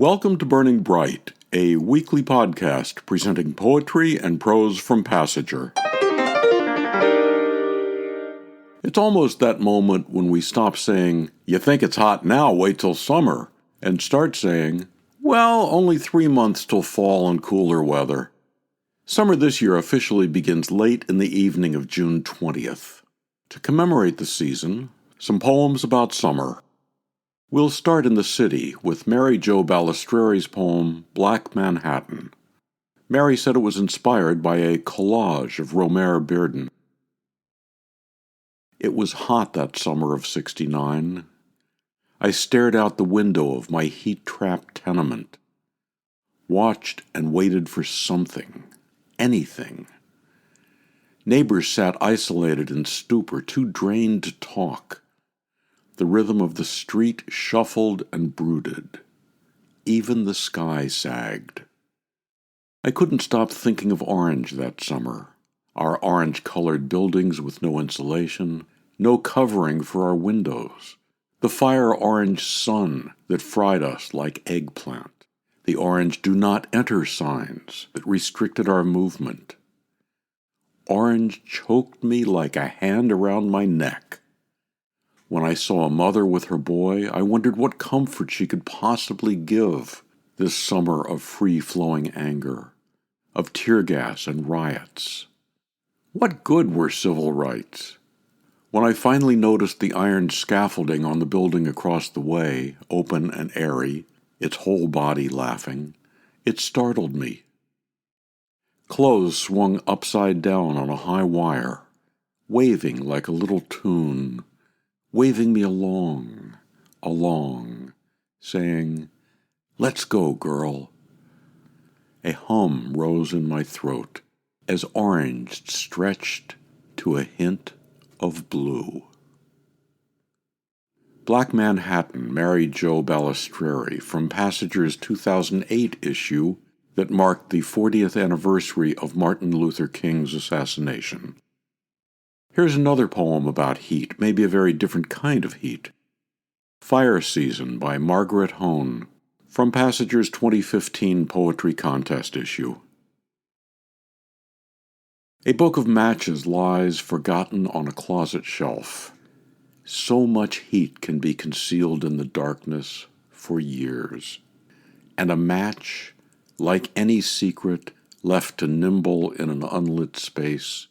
Welcome to Burning Bright, a weekly podcast presenting poetry and prose from Passager. It's almost that moment when we stop saying, "You think it's hot now, wait till summer," and start saying, "Well, only 3 months till fall and cooler weather." Summer this year officially begins late in the evening of June 20th. To commemorate the season, some poems about summer. We'll start in the city with Mary Jo Balestreri's poem, Black Manhattan. Mary said it was inspired by a collage of Romare Bearden. It was hot that summer of '69. I stared out the window of my heat-trapped tenement, watched and waited for something, anything. Neighbors sat isolated in stupor, too drained to talk. The rhythm of the street shuffled and brooded. Even the sky sagged. I couldn't stop thinking of Orange that summer, our orange-colored buildings with no insulation, no covering for our windows, the fire-orange sun that fried us like eggplant, the orange "do not enter" signs that restricted our movement. Orange choked me like a hand around my neck. When I saw a mother with her boy, I wondered what comfort she could possibly give this summer of free-flowing anger, of tear gas and riots. What good were civil rights? When I finally noticed the iron scaffolding on the building across the way, open and airy, its whole body laughing, it startled me. Clothes swung upside down on a high wire, waving like a little tune, waving me along, saying, "Let's go, girl." A hum rose in my throat as orange stretched to a hint of blue. Black Manhattan, Mary Jo Balestreri, from Passager's 2008 issue that marked the 40th anniversary of Martin Luther King's assassination. Here's another poem about heat, maybe a very different kind of heat. Fire Season by Margaret Hoehn, from Passager's 2015 Poetry Contest issue. A book of matches lies forgotten on a closet shelf. So much heat can be concealed in the darkness for years. And a match, like any secret left to nimble in an unlit space,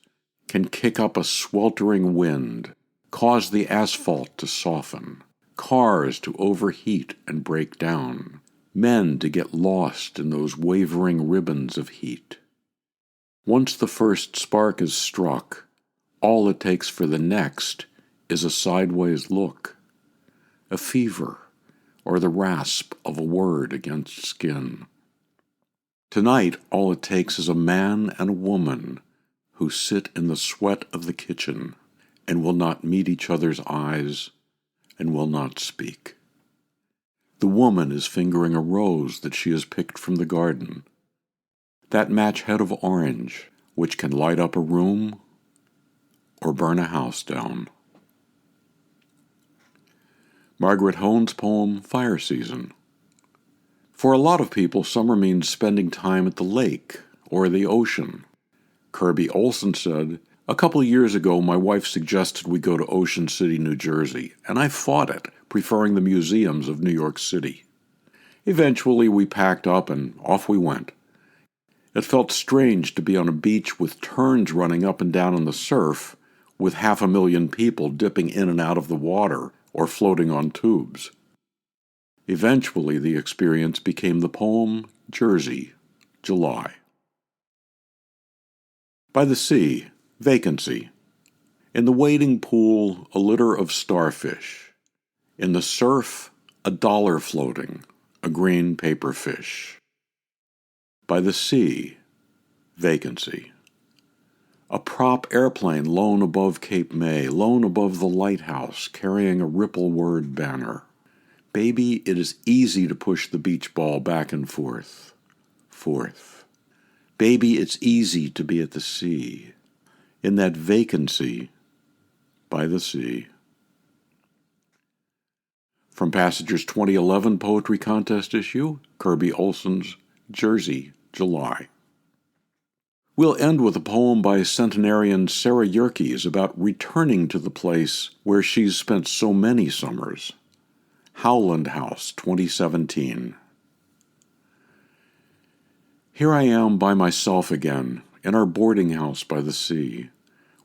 can kick up a sweltering wind, cause the asphalt to soften, cars to overheat and break down, men to get lost in those wavering ribbons of heat. Once the first spark is struck, all it takes for the next is a sideways look, a fever, or the rasp of a word against skin. Tonight, all it takes is a man and a woman who sit in the sweat of the kitchen and will not meet each other's eyes and will not speak. The woman is fingering a rose that she has picked from the garden, that match head of orange which can light up a room or burn a house down. Margaret Hoehn's poem, Fire Season. For a lot of people, summer means spending time at the lake or the ocean. Kirby Olson said, "A couple of years ago, my wife suggested we go to Ocean City, New Jersey, and I fought it, preferring the museums of New York City. Eventually, we packed up and off we went. It felt strange to be on a beach with terns running up and down in the surf, with 500,000 people dipping in and out of the water or floating on tubes. Eventually, the experience became the poem Jersey, July. By the sea, vacancy. In the wading pool, a litter of starfish. In the surf, a dollar floating, a green paper fish. By the sea, vacancy. A prop airplane lone above Cape May, lone above the lighthouse, carrying a Ripple Word banner. Baby, it is easy to push the beach ball back and forth. Baby, it's easy to be at the sea, in that vacancy by the sea. From Passager's 2011 Poetry Contest issue, Kirby Olson's Jersey, July. We'll end with a poem by centenarian Sarah Yerkes about returning to the place where she's spent so many summers. Howland House, 2017. Here I am by myself again, in our boarding house by the sea,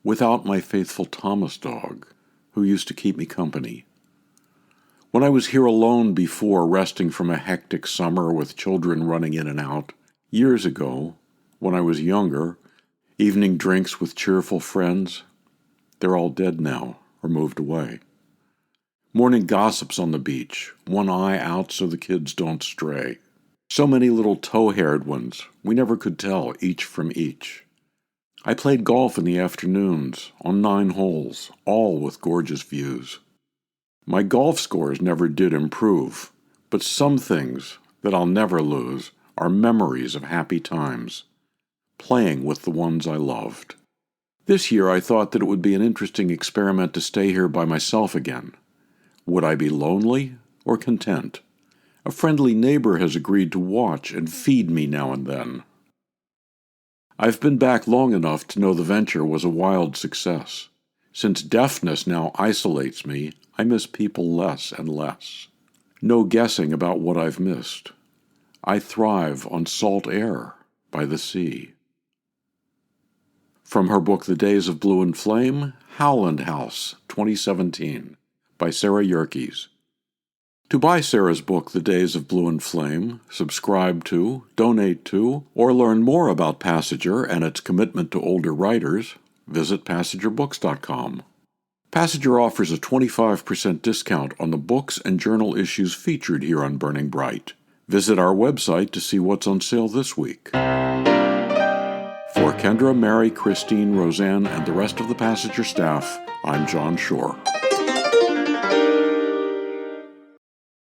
without my faithful Thomas dog, who used to keep me company. When I was here alone before, resting from a hectic summer with children running in and out, years ago, when I was younger, evening drinks with cheerful friends, they're all dead now or moved away. Morning gossips on the beach, one eye out so the kids don't stray. So many little tow-haired ones, we never could tell each from each. I played golf in the afternoons, on 9 holes, all with gorgeous views. My golf scores never did improve, but some things that I'll never lose are memories of happy times, playing with the ones I loved. This year I thought that it would be an interesting experiment to stay here by myself again. Would I be lonely or content? A friendly neighbor has agreed to watch and feed me now and then. I've been back long enough to know the venture was a wild success. Since deafness now isolates me, I miss people less and less. No guessing about what I've missed. I thrive on salt air by the sea. From her book The Days of Blue and Flame, Howland House, 2017, by Sarah Yerkes. To buy Sarah's book The Days of Blue and Flame, subscribe to, donate to, or learn more about Passager and its commitment to older writers, visit PassagerBooks.com. Passager offers a 25% discount on the books and journal issues featured here on Burning Bright. Visit our website to see what's on sale this week. For Kendra, Mary, Christine, Roseanne, and the rest of the Passager staff, I'm John Shore.